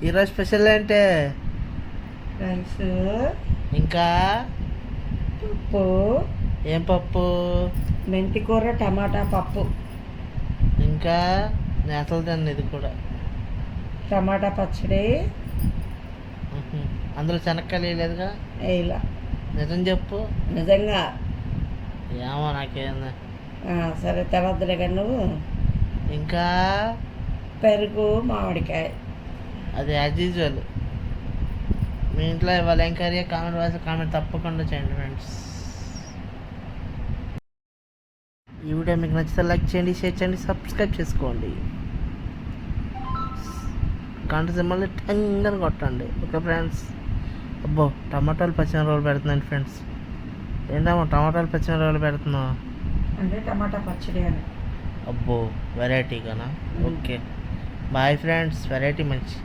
ఈరోజు స్పెషల్ ఏంటి? రైస్, ఇంకా పప్పు, ఏం పప్పు? మెంతి కూర, టమాటా పప్పు, ఇంకా నేను అసలు తిన్నాను ఇది కూడా. టమాటా పచ్చడి. అందులో శనక్కాయలు వేయలేదుగా? ఇలా నిజం చెప్పు. నిజంగా. ఏమో నాకేంది. సరే తర్వాత నువ్వు. ఇంకా పెరుగు, మామిడికాయ. అది యాజ్ యూజువల్. మీ ఇంట్లో ఇవాళ ఏం కర్రీ? కామెంట్ తప్పకుండా చేయండి ఫ్రెండ్స్. ఈ వీడియో మీకు నచ్చితే లైక్ చేయండి, షేర్ చేయండి, సబ్స్క్రైబ్ చేసుకోండి. గంట సింబల్ని టంగని కొట్టండి. Okay friends. అబ్బో, టమాటాలు పచ్చిమిరపకాయలు పెడుతున్నాను ఫ్రెండ్స్. ఏంటమ్మా టమాటాలు పచ్చిమిరపకాయలు పెడుతున్నావు? అంటే టమాటా పచ్చడి అని. అబ్బో, వెరైటీగానా? Okay bye friends. వెరైటీ మంచి.